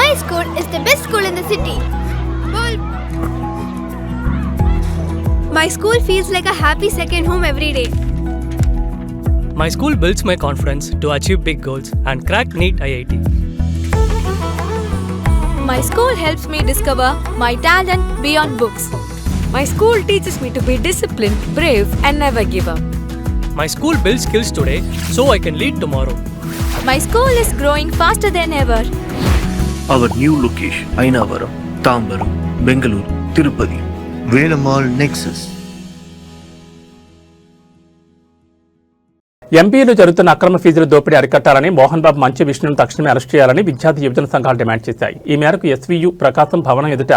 My school is the best school in the city. My school feels like a happy second home every day. My school builds my confidence to achieve big goals and crack NEET IIT. My school helps me discover my talent beyond books. My school teaches me to be disciplined, brave, and never give up. My school builds skills today so I can lead tomorrow. My school is growing faster than ever. Our new location, Ainavaram, Tambaram, Bengaluru, Tirupati, Velamal Nexus. ఎంపీలు జరుగుతున్న అక్రమ ఫీజుల దోపిడీ అరికట్టాలని మోహన్ బాబు మంచి విష్ణును తక్షణమే arrest చేయాలని విద్యార్థి యువజన సంఘాలు డిమాండ్ చేశాయి. ఈ మేరకు ఎస్వీయు ప్రకాశం భవనం ఎదుట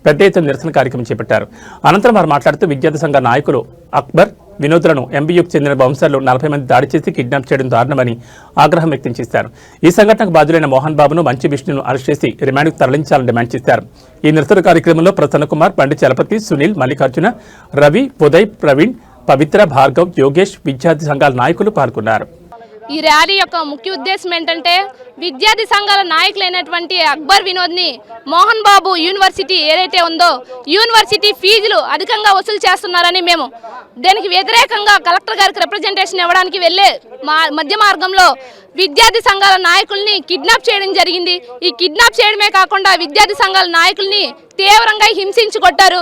పెద్ద ఎత్తున నిరసన కార్యక్రమం చేపట్టారు. అనంతరం వారు మాట్లాడుతూ విద్యార్థి సంఘ నాయకులు అక్బర్, వినోద్లను ఎంబీయూకు చెందిన బౌన్సర్లు 40 మంది దాడి చేసి కిడ్నాప్ చేయడం దారుణమని ఆగ్రహం వ్యక్తం చేశారు. ఈ సంఘటనకు బాధ్యులైన మోహన్ బాబును మంచి విష్ణును అరెస్ట్ చేసి రిమాండ్కు తరలించాలని డిమాండ్ చేశారు. ఈ నిరసన కార్యక్రమంలో ప్రసన్న కుమార్, పండిత్ చలపతి, సునీల్, మల్లికార్జున, రవి, ఉదయ్, ప్రవీణ్, పవిత్ర, భార్గవ్, యోగేష్, విద్యార్థి సంఘాల నాయకులు పాల్గొన్నారు. ఈ ర్యాలీ యొక్క ముఖ్య ఉద్దేశం ఏంటంటే విద్యార్థి సంఘాల నాయకులైనటువంటి అక్బర్, వినోద్ని మోహన్ బాబు యూనివర్సిటీ ఏదైతే ఉందో యూనివర్సిటీ ఫీజులు అధికంగా వసూలు చేస్తున్నారని మేము దానికి వ్యతిరేకంగా కలెక్టర్ గారికి రిప్రజెంటేషన్ ఇవ్వడానికి వెళ్ళే మధ్య మార్గంలో విద్యార్థి సంఘాల నాయకుల్ని కిడ్నాప్ చేయడం జరిగింది. ఈ కిడ్నాప్ చేయడమే కాకుండా విద్యార్థి సంఘాల నాయకుల్ని తీవ్రంగా హింసించి కొట్టారు.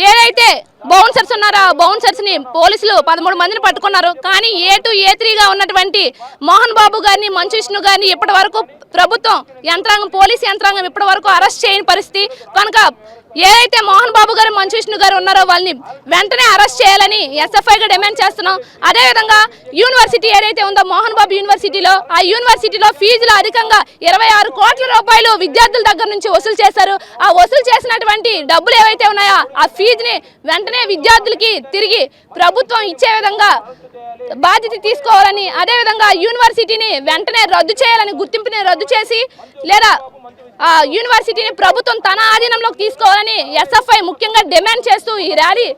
ఏదైతే బౌన్సర్స్ ఉన్నారో ఆ బౌన్సర్స్ని పోలీసులు 13 మందిని పట్టుకున్నారు. కానీ A2, A3గా ఉన్నటువంటి మోహన్ బాబు గారిని, మంచు విష్ణు గారిని ఇప్పటి వరకు ప్రభుత్వం యంత్రాంగం, పోలీస్ యంత్రాంగం ఇప్పటి వరకు అరెస్ట్ చేయని పరిస్థితి కనుక ఏదైతే మోహన్ బాబు గారు, మంచు విష్ణు గారు ఉన్నారో వాళ్ళని వెంటనే అరెస్ట్ చేయాలని ఎస్ఎఫ్ఐగా డిమాండ్ చేస్తున్నాం. అదేవిధంగా యూనివర్సిటీ ఏదైతే ఉందో మోహన్ బాబు యూనివర్సిటీలో, ఆ యూనివర్సిటీలో ఫీజులు అధికంగా 26 కోట్ల రూపాయలు విద్యార్థుల దగ్గర నుంచి వసూలు చేశారు. ఆ వసూలు చేసినటువంటి డబ్బులు ఏవైతే ఉన్నాయో ఆ ఫీజుని వెంటనే విద్యార్థులకి తిరిగి ప్రభుత్వం ఇచ్చే విధంగా బాధ్యత తీసుకోవాలని, అదేవిధంగా యూనివర్సిటీని వెంటనే రద్దు చేయాలని, గుర్తింపుని రద్దు చేసి లేదా ఆ యూనివర్సిటీని ప్రభుత్వం తన ఆధీనంలోకి తీసుకోవాలని ఎస్ఎఫ్ఐ ముఖ్యంగా డిమాండ్ చేస్తూ ఈ ర్యాలీ,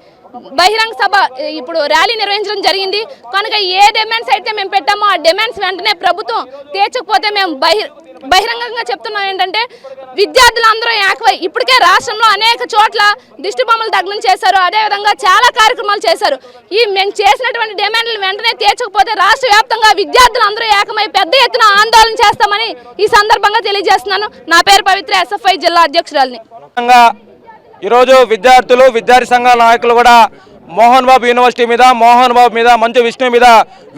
బహిరంగ సభ ఇప్పుడు ర్యాలీ నిర్వహించడం జరిగింది. కనుక ఏ డిమాండ్స్ అయితే మేము పెట్టామో ఆ డిమాండ్స్ వెంటనే ప్రభుత్వం తీర్చకపోతే మేము బహిరంగంగా చెప్తున్నాం ఏంటంటే విద్యార్థులందరూ ఏకమై ఇప్పటికే రాష్ట్రంలో అనేక చోట్ల దిష్టి బొమ్మలు దగ్నం చేశారు. అదేవిధంగా చాలా కార్యక్రమాలు చేశారు. ఈ మేము చేసినటువంటి డిమాండ్లు వెంటనే తీర్చకపోతే రాష్ట్ర వ్యాప్తంగా విద్యార్థులందరూ ఏకమై పెద్ద ఎత్తున ఆందోళన చేస్తామని ఈ సందర్భంగా తెలియజేస్తున్నాను. నా పేరు పవిత్ర, ఎస్ఎఫ్ఐ జిల్లా అధ్యక్షురాలిని. ఈరోజు విద్యార్థులు, విద్యార్థి సంఘాల నాయకులు కూడా మోహన్ బాబు యూనివర్సిటీ మీద, మోహన్ బాబు మీద, మంచు విష్ణు మీద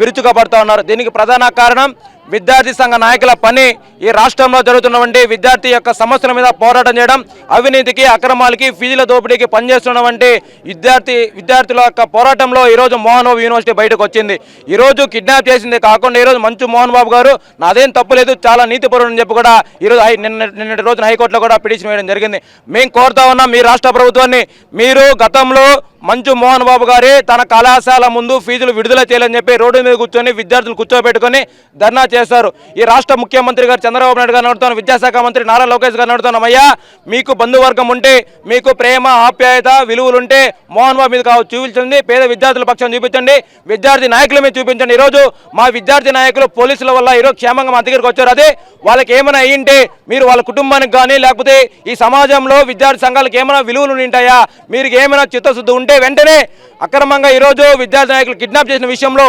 విరుచుకుపడుతూ ఉన్నారు. దీనికి ప్రధాన కారణం విద్యార్థి సంఘ నాయకుల పని ఈ రాష్ట్రంలో జరుగుతున్నటువంటి విద్యార్థి యొక్క సమస్యల మీద పోరాటం చేయడం, అవినీతికి, అక్రమాలకి, ఫీజుల దోపిడీకి పనిచేస్తున్నటువంటి విద్యార్థుల యొక్క పోరాటంలో ఈరోజు మోహన్ బాబు యూనివర్సిటీ బయటకు వచ్చింది. ఈరోజు కిడ్నాప్ చేసింది కాకుండా ఈరోజు మంచు మోహన్ బాబు గారు నాదేం తప్పులేదు, చాలా నీతిపరుడు అని చెప్పి కూడా ఈరోజు నిన్నటి రోజున హైకోర్టులో కూడా పిటిషన్ వేయడం జరిగింది. మేము కోరుతా ఉన్నాం మీ రాష్ట్ర ప్రభుత్వాన్ని, మీరు గతంలో మంచు మోహన్ బాబు గారి తన కళాశాల ముందు ఫీజులు విడుదల చేయాలని చెప్పి రోడ్డు మీద కూర్చొని విద్యార్థులు కూర్చోబెట్టుకొని ధర్నా చేశారు. ఈ రాష్ట్ర ముఖ్యమంత్రి గారు చంద్రబాబు నాయుడు గారు నడుతున్న, విద్యాశాఖ మంత్రి నారా లోకేష్ గారు నడుతున్నామయ్యా, మీకు బంధువర్గం ఉంటే, మీకు ప్రేమ, ఆప్యాయత, విలువలుంటే మోహన్ బాబు మీద చూపించండి, పేద విద్యార్థుల పక్షం చూపించండి, విద్యార్థి నాయకుల మీద చూపించండి. ఈరోజు మా విద్యార్థి నాయకులు పోలీసుల వల్ల ఈరోజు క్షేమంగా మా దగ్గరికి వచ్చారు. అదే వాళ్ళకి ఏమైనా అయ్యింటే మీరు వాళ్ళ కుటుంబానికి కానీ లేకపోతే ఈ సమాజంలో విద్యార్థి సంఘాలకు ఏమైనా విలువలు ఉంటాయా, మీరు ఏమైనా చిత్తశుద్ధి ఉంటే వెంటనే అక్రమంగా ఈరోజు విద్యార్థి నాయకులు కిడ్నాప్ చేసిన విషయంలో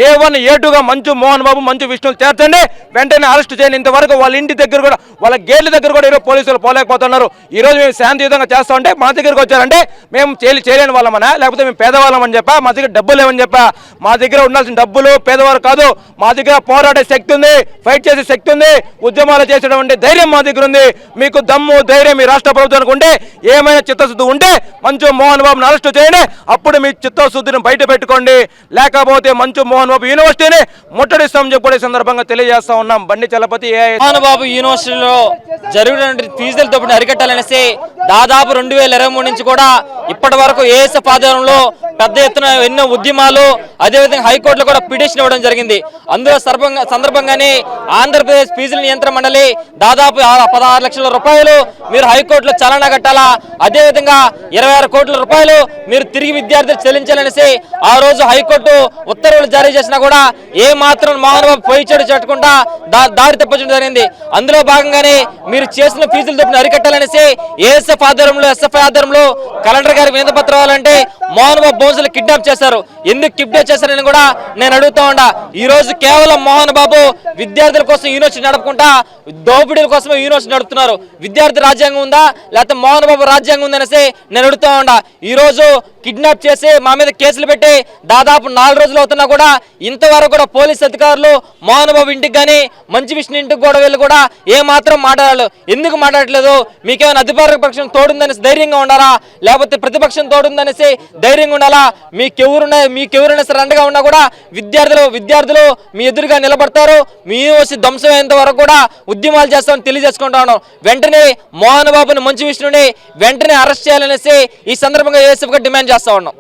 A1, A2గా మంచు మోహన్ బాబు, మంచు విష్ణులు చేర్చండి, వెంటనే అరెస్ట్ చేయండి. ఇంతవరకు వాళ్ళ ఇంటి దగ్గర కూడా, వాళ్ళ గేట్ల దగ్గర కూడా ఈరోజు పోలీసులు పోలేకపోతున్నారు. ఈరోజు మేము శాంతియుతంగా చేస్తామంటే మా దగ్గరికి వచ్చారంటే మేము చేయలేని వాళ్ళమనా, లేకపోతే మేము పేదవాళ్ళం అని చెప్పా, మా దగ్గర డబ్బులు లేవని చెప్పా. మా దగ్గర ఉండాల్సిన డబ్బులు పేదవారు కాదు, మా దగ్గర పోరాడే శక్తి ఉంది, ఫైట్ చేసే శక్తి ఉంది, ఉద్యమాలు చేసేటువంటి ధైర్యం మా దగ్గర ఉంది. మీకు దమ్ము, ధైర్యం ఈ రాష్ట్ర ప్రభుత్వానికి ఉంటే, ఏమైనా చిత్తశుద్ధి ఉంటే మంచు మోహన్ బాబుని అరెస్ట్ చేయండి, అప్పుడు మీ చిత్తశుద్ధిని బయట పెట్టుకోండి. లేకపోతే మంచు మోహన్ బాబు యూనివర్సిటీని ముట్టడిస్తామని చెప్పి సందర్భంగా తెలియజేస్తా ఉన్నాం. బండి చలపతి. మోహన్ బాబు యూనివర్సిటీలో జరుగుతున్న ఫీజుల దోపిడీని అరికట్టాలనేసి దాదాపు 2023 నుంచి కూడా ఇప్పటి వరకు ఏఎస్ఎఫ్ ఆధ్వర్యంలో పెద్ద ఎత్తున ఎన్నో ఉద్యమాలు అదేవిధంగా హైకోర్టులో కూడా పిటిషన్ ఇవ్వడం జరిగింది. అందులో సందర్భంగానే ఆంధ్రప్రదేశ్ ఫీజుల నియంత్రణ మండలి దాదాపు 16 లక్షల రూపాయలు మీరు హైకోర్టులో చలానా కట్టాలా, అదేవిధంగా 26 కోట్ల రూపాయలు మీరు తిరిగి విద్యార్థులు చెల్లించాలనేసి ఆ రోజు హైకోర్టు ఉత్తర్వులు జారీ చేసినా కూడా ఏ మాత్రం మోహన్ బాబు పోయి చెడు చెట్టకుండా దారి తప్పించడం జరిగింది. అందులో భాగంగానే మీరు చేసిన ఫీజుల దోపిడీని అరికట్టాలనేసి ఏఎస్ఎఫ్ ఆధ్వర్యంలో ఎస్ఎఫ్ఐ ఆధ్వర్యంలో కలెక్టర్ గారికి వినతి పత్రం ఇవ్వాలంటే మోహన్ బాబు బౌన్సులు కిడ్నాప్ చేశారు. ఎందుకు కిడ్నాప్ చేశారని కూడా నేను అడుగుతా ఉండా. ఈ రోజు కేవలం మోహన్ బాబు విద్యార్థుల కోసం యూనివర్సిటీ నడుపుకుంటా దోపిడీల కోసమే యూనివర్సిటీ నడుపుతున్నారు. విద్యార్థి రాజ్యాంగం ఉందా లేకపోతే మోహన్ బాబు రాజ్యాంగం ఉందనేసి నేను అడుగుతా ఉండా. ఈ రోజు కిడ్నాప్ చేసి మా మీద కేసులు పెట్టి దాదాపు 4 రోజులు అవుతున్నా కూడా ఇంతవరకు కూడా పోలీస్ అధికారులు మోహన్ బాబు ఇంటికి కానీ మంచి విష్ణు ఇంటికి కూడా వెళ్ళి కూడా ఏ మాత్రం మాట్లాడాలి. ఎందుకు మాట్లాడట్లేదు? మీకేమైనా అధికార పక్షం తోడుందనేసి ధైర్యంగా ఉండాలా, లేకపోతే ప్రతిపక్షం తోడుందనేసి ధైర్యంగా ఉండాలా? మీకెవరైనా సరే అండగా ఉన్నా కూడా విద్యార్థులు మీ ఎదురుగా నిలబడతారు. మీ యూనివర్సిటీ ధ్వంసం అయ్యేంత వరకు కూడా ఉద్యమాలు చేస్తామని తెలియజేసుకుంటా ఉన్నాం. వెంటనే మోహన్ బాబుని మంచి విష్ణుని వెంటనే అరెస్ట్ చేయాలనేసి ఈ సందర్భంగా ఏఎస్ఎఫ్ గా డిమాండ్ చేస్తా ఉన్నాం.